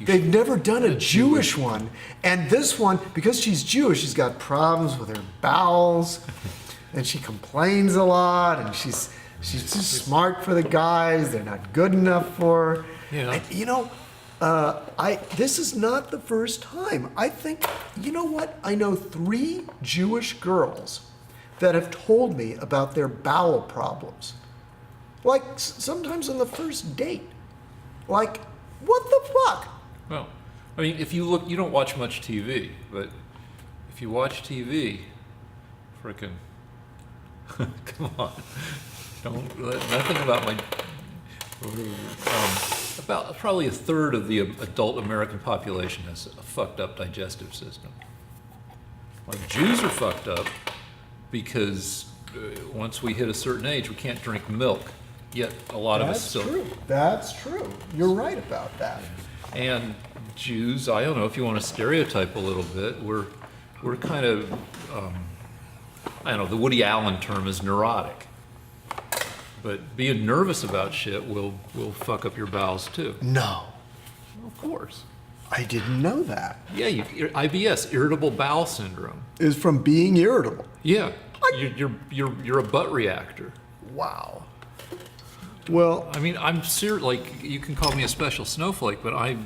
They've never done a Jewish one. And this one, because she's Jewish, she's got problems with her bowels, and she complains a lot, and she's too smart for the guys. They're not good enough for her. Yeah. And, you know, this is not the first time. I think, you know what? I know 3 Jewish girls that have told me about their bowel problems. Like, sometimes on the first date. Like, what the fuck? Well, I mean, if you look, you don't watch much TV, but if you watch TV, frickin', come on, nothing about my, about probably a third of the adult American population has a fucked up digestive system. Like, Jews are fucked up because once we hit a certain age, we can't drink milk. Yet a lot of us still. That's true. That's true. You're right about that. And Jews, I don't know if you want to stereotype a little bit, we're kind of, I don't know, the Woody Allen term is neurotic. But being nervous about shit will fuck up your bowels too. No. Of course. I didn't know that. Yeah, IBS, irritable bowel syndrome. Is from being irritable. Yeah, you're a butt reactor. Wow. Well, I mean, I'm serious. Like, you can call me a special snowflake, but I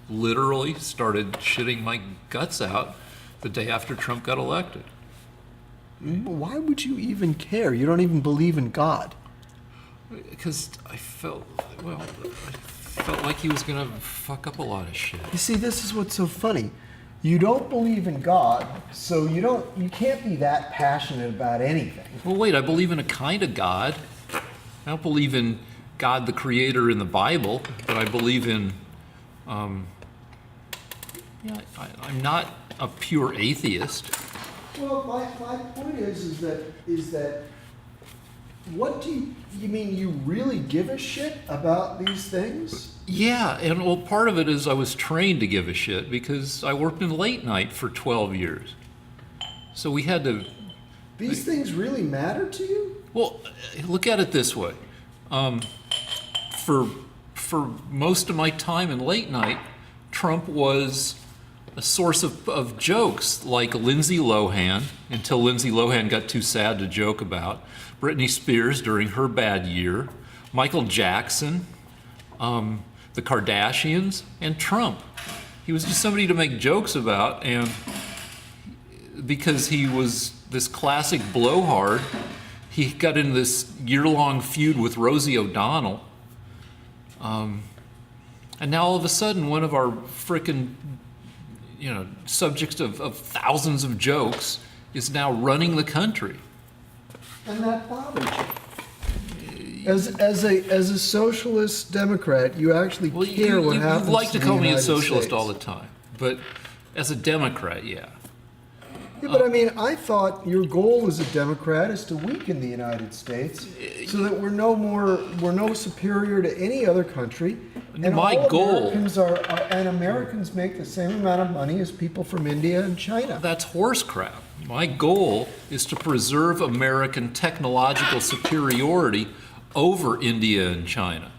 literally started shitting my guts out the day after Trump got elected. why would you even care? You don't even believe in God. Because I felt like he was gonna fuck up a lot of shit. You see, this is what's so funny. You don't believe in God, so you can't be that passionate about anything. Well, wait, I believe in a kind of God. I don't believe in God the Creator in the Bible, but I believe in, I'm not a pure atheist. Well, my point is that what do you mean you really give a shit about these things? Yeah, and well, part of it is I was trained to give a shit because I worked in late night for 12 years. So we had to... These things really matter to you? Well, look at it this way. For most of my time in late night, Trump was a source of jokes like Lindsay Lohan, until Lindsay Lohan got too sad to joke about, Britney Spears during her bad year, Michael Jackson, the Kardashians, and Trump. He was just somebody to make jokes about, and because he was this classic blowhard, he got in this year-long feud with Rosie O'Donnell. And now all of a sudden, one of our frickin', subjects of thousands of jokes is now running the country. And that bothers you. As a socialist Democrat, you actually care what happens. You like to call me a socialist States. all the time, but as a Democrat, yeah. Yeah, but I mean, I thought your goal as a Democrat is to weaken the United States so that we're no superior to any other country. And My all goal... Americans make the same amount of money as people from India and China. That's horse crap. My goal is to preserve American technological superiority over India and China.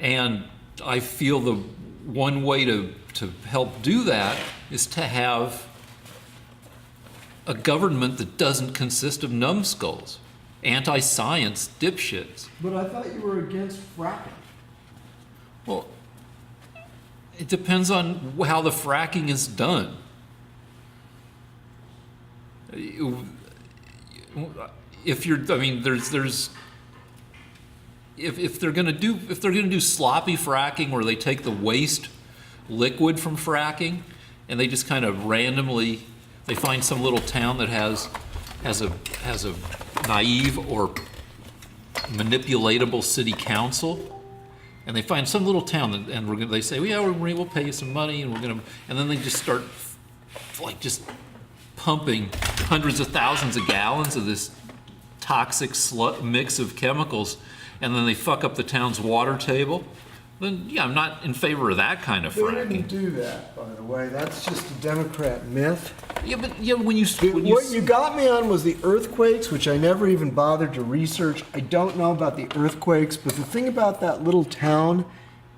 And I feel the one way to help do that is to have a government that doesn't consist of numbskulls, anti-science dipshits. But I thought you were against fracking. Well, it depends on how the fracking is done. If they're going to do sloppy fracking where they take the waste liquid from fracking and they just kind of randomly, they find some little town that has a naive or manipulatable city council, and they find some little town and they say, well, yeah, we'll pay you some money, and and then they just start just pumping hundreds of thousands of gallons of this toxic mix of chemicals, and then they fuck up the town's water table. Then, yeah, I'm not in favor of that kind of fracking. They didn't do that, by the way. That's just a Democrat myth. Yeah, but what you got me on was the earthquakes, which I never even bothered to research. I don't know about the earthquakes, but the thing about that little town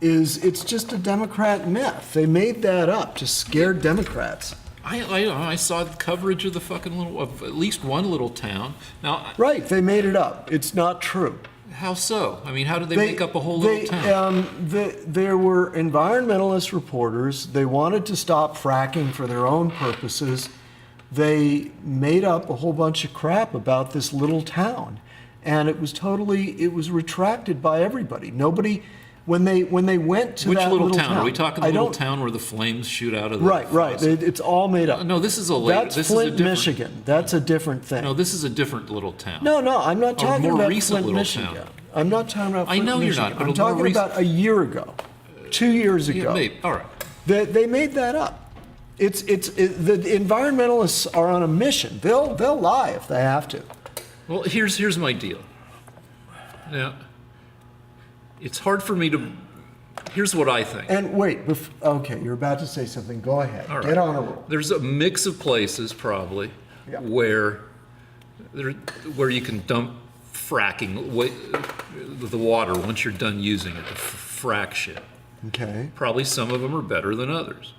it's just a Democrat myth. They made that up to scare Democrats. I saw coverage of the fucking of at least one little town. Now, Right, they made it up. It's not true. how so? I mean, how did they make up a whole little town? There were environmentalist reporters. They wanted to stop fracking for their own purposes. They made up a whole bunch of crap about this little town, and it was retracted by everybody. Nobody, when they went to Which that little little town? Are we talking the I little don't- town where the flames shoot out of the Right. faucet? It's all made up. No, this is a later. That's this Flint, is a different, Michigan. That's a different thing. No, this is a different little town. No, I'm not talking more about recent Flint, little Michigan. town. I'm not talking about I Flint, know you're Michigan. not, but I'm a more talking recent- about a year ago, 2 years Yeah, ago. maybe. All right. They made that up. The environmentalists are on a mission. They'll lie if they have to. Well, here's my deal. Now, it's hard for me to. Here's what I think. And wait, okay, you're about to say something. Go ahead. All right. Get on a roll. There's a mix of places probably Yeah. where you can dump fracking the water once you're done using it, the frack shit. Okay. Probably some of them are better than others.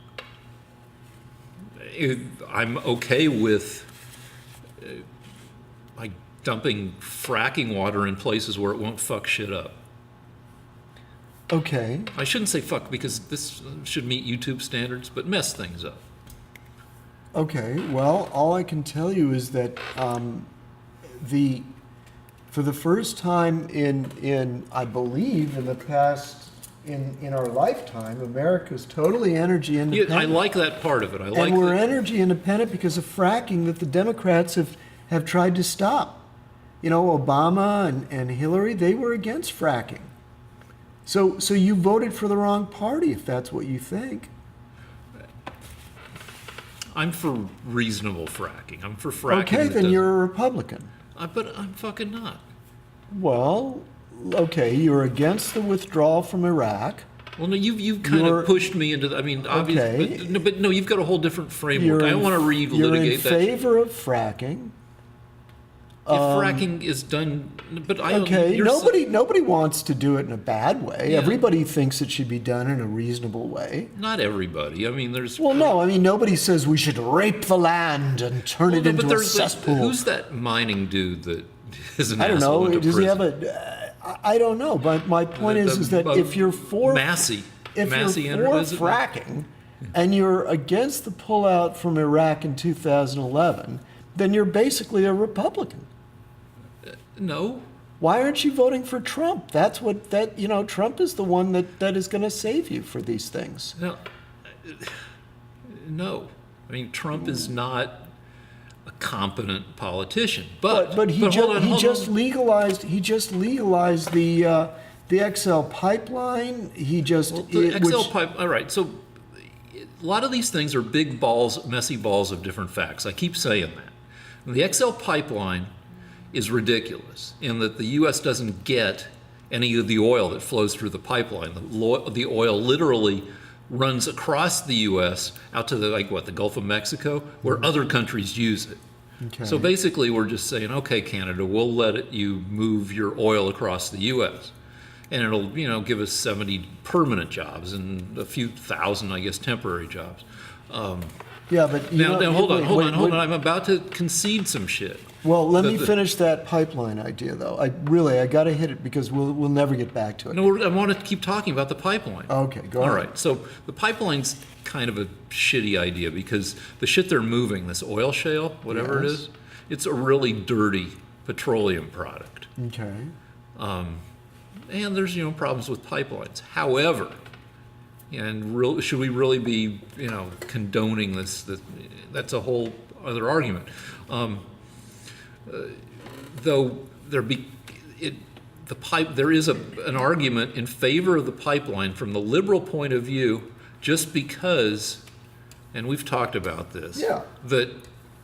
I'm okay with like dumping fracking water in places where it won't fuck shit up. Okay. I shouldn't say fuck because this should meet YouTube standards, but mess things up. Okay. Well, all I can tell you is that for the first time in I believe in the past in our lifetime, America's totally energy independent. Yeah, I like that part of it. I like And we're that. energy independent because of fracking that the Democrats have tried to stop. You know, Obama and Hillary, they were against fracking. So you voted for the wrong party if that's what you think. I'm for reasonable fracking. I'm for fracking. Okay, that then doesn't- you're a Republican. But I'm fucking not. Well, okay, you're against the withdrawal from Iraq. Well, no, you've kind You're- of pushed me into. I mean, obviously, Okay. but no, you've got a whole different framework. You're I don't want to You're in relitigate that. favor of fracking. If fracking is done, but I don't. Okay, you're so- nobody wants to do it in a bad way. Yeah. Everybody thinks it should be done in a reasonable way. Not everybody. I mean, there's. Well, no, I mean, nobody says we should rape the land and turn Well, it no, into but a there's cesspool. who's that mining dude that is an I don't asshole know. into Does he have prison? I don't know, but my point is that if you're for Massey, if Massey you're entered for as it? fracking and you're against the pullout from Iraq in 2011, then you're basically a Republican. No, Why aren't you voting for Trump? That's what Trump is the one that is going to save you for these things. no, no. I mean, Trump is not a competent politician, But he just legalized the XL pipeline. He just Well, the XL which- pipe. All right, so a lot of these things are big balls, messy balls of different facts. I keep saying that. The XL pipeline is ridiculous in that the U.S. doesn't get any of the oil that flows through the pipeline. The oil literally runs across the U.S. out to the Gulf of Mexico, where other countries use it. Okay. So basically, we're just saying, okay, Canada, we'll let you move your oil across the U.S. And it'll, give us 70 permanent jobs and a few thousand, I guess, temporary jobs. Yeah, but Now, hold on. I'm about to concede some shit. Well, let me finish that pipeline idea, though. I got to hit it because we'll never get back to it. No, I want to keep talking about the pipeline. Okay, go All ahead. right. So the pipeline's kind of a shitty idea because the shit they're moving, this oil shale, whatever it Yes. is, it's a really dirty petroleum product. Okay. And there's problems with pipelines. However, and should we really be condoning this? That's a whole other argument. Though there is an argument in favor of the pipeline from the liberal point of view, just because, and we've talked about this, Yeah. that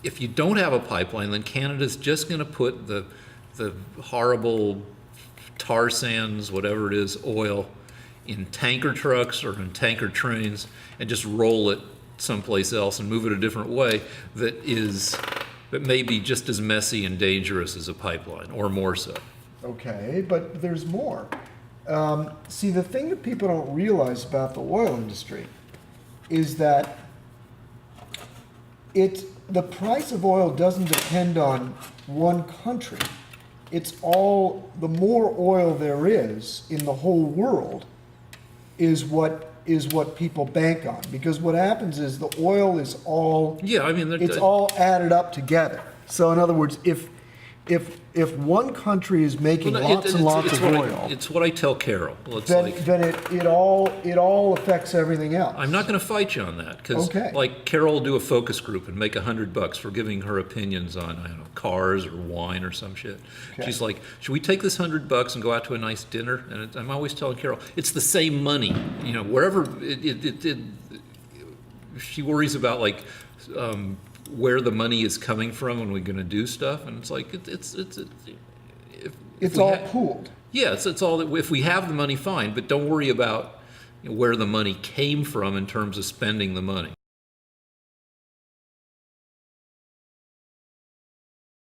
if you don't have a pipeline, then Canada's just going to put the horrible tar sands, whatever it is, oil, in tanker trucks or in tanker trains and just roll it someplace else and move it a different way that may be just as messy and dangerous as a pipeline, or more so. Okay, but there's more. See, the thing that people don't realize about the oil industry is that the price of oil doesn't depend on one country. It's all, the more oil there is in the whole world is what people bank on. Because what happens is the oil is all, Yeah, I mean, it's all added up together. So in other words, if one country is making lots and lots of oil, it's what I tell Carol. It's then, like, then it all affects everything else. I'm not going to fight you on that because, Okay. like, Carol will do a focus group and make $100 for giving her opinions on, I don't know, cars or wine or some shit. Okay. She's like, should we take this $100 and go out to a nice dinner? And I'm always telling Carol, it's the same money, you know, wherever she worries about, like, where the money is coming from when we're going to do stuff, and it's like It's all pooled. Yeah, it's all that if we have the money, fine, but don't worry about where the money came from in terms of spending the money.